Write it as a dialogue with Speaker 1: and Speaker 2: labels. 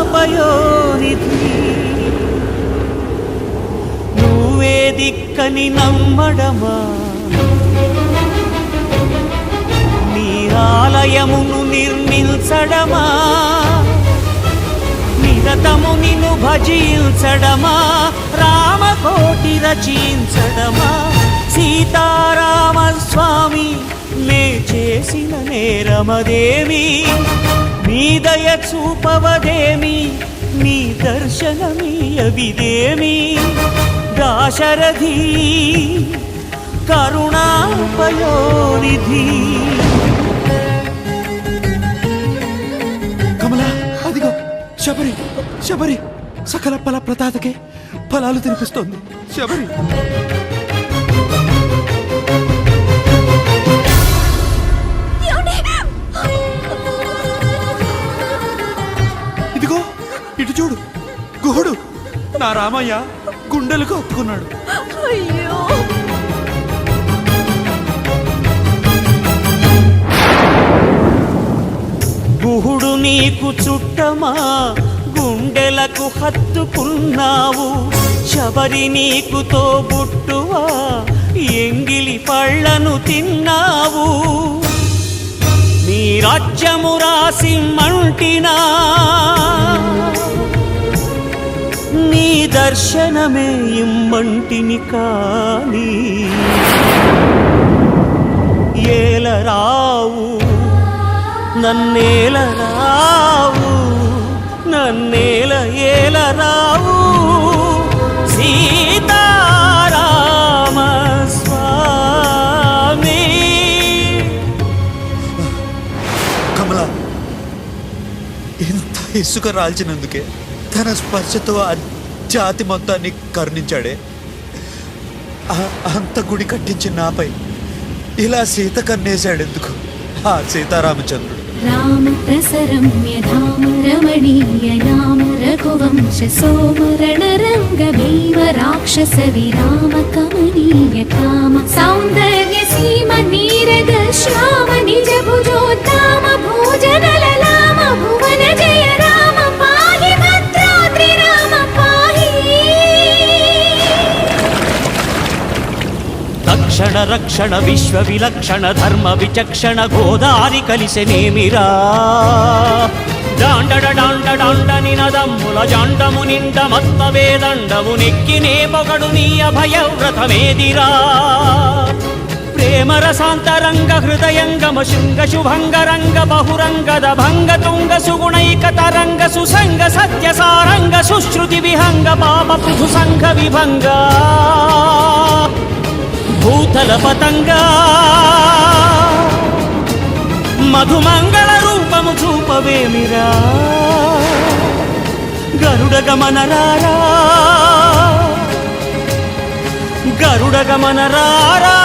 Speaker 1: కరుణాపయోనిధి నువ్వే దిక్కని నమ్మడమా నీ ఆలయమును నిర్మించడమా నిరతము నిన్ను భజించడమా రామకోటి రచించడమా సీతారామ స్వామి నే చేసిన నేరమదేమి నీ దయ చూపవదేమి నీ దర్శనమీయవిదేమి దాశరథి కరుణాపయోనిధి
Speaker 2: కమలా అదిగో శబరి శబరి సకల ఫల ప్రదాతకే ఫలాలు తినిపిస్తోంది శబరి ఇదిగో ఇటు చూడు గుహుడు నా రామయ్య గుండెలకు హత్తుకున్నాడు.
Speaker 3: అయ్యో
Speaker 1: గుహుడు నీకు చుట్టమా గుండెలకు హత్తుకున్నావు శబరి నీకు తోబుట్టువా ఎంగిలి పళ్ళను తిన్నావు నీ రాజ్యము రాసి మంటినా నీ దర్శనమే ఇమ్మంటిని కాని ఏలరావు నన్నేలరావు నన్నేల ఏలరావు సీతారామ స్వామి.
Speaker 2: కమల ఇంత ఇసుక రాల్చినందుకే తన స్పర్శతో ఆ జాతి మొత్తాన్ని కరుణించాడే అంత గుడి కట్టించి నాపై ఇలా సీత కన్నేశాడెందుకు ఆ సీతారామచంద్రుడు.
Speaker 3: రామ ప్రసరమ్య ధామ రమణీయ నామ రఘువంశ సోమ రణరంగ భీమ రాక్షస విరామ కమనీయ కామ సౌందర్య సీమ నీరద శ్యామ నిజ భుజోద్దామ భోజన లలామ భువన జయ రామ పాహి భద్రాద్రి రామ పాహి.
Speaker 1: తక్షణ రక్షణ విశ్వ విలక్షణ ధర్మ విచక్షణ గోదారి కలిసెనేమిరా డాండడ డాండ డాండ నినదమ్ముల జాండము నిండ మత్త వేదండము నెక్కినే పొగడు నీ అభయవ్రతమేదిరా ప్రేమ రసాంతరంగ హృదయంగమ శృంగ శుభంగ రంగ బహురంగద భంగ తుంగ సుగుణైక తరంగ సుసంగ సత్య సారంగ సుశ్రుతి విహంగ పాప పృథు సంఘ విభంగ భూతల పతంగా మధుమంగళ రూపము చూపవేమిరా గరుడ గమనరారా గరుడ గమనరారా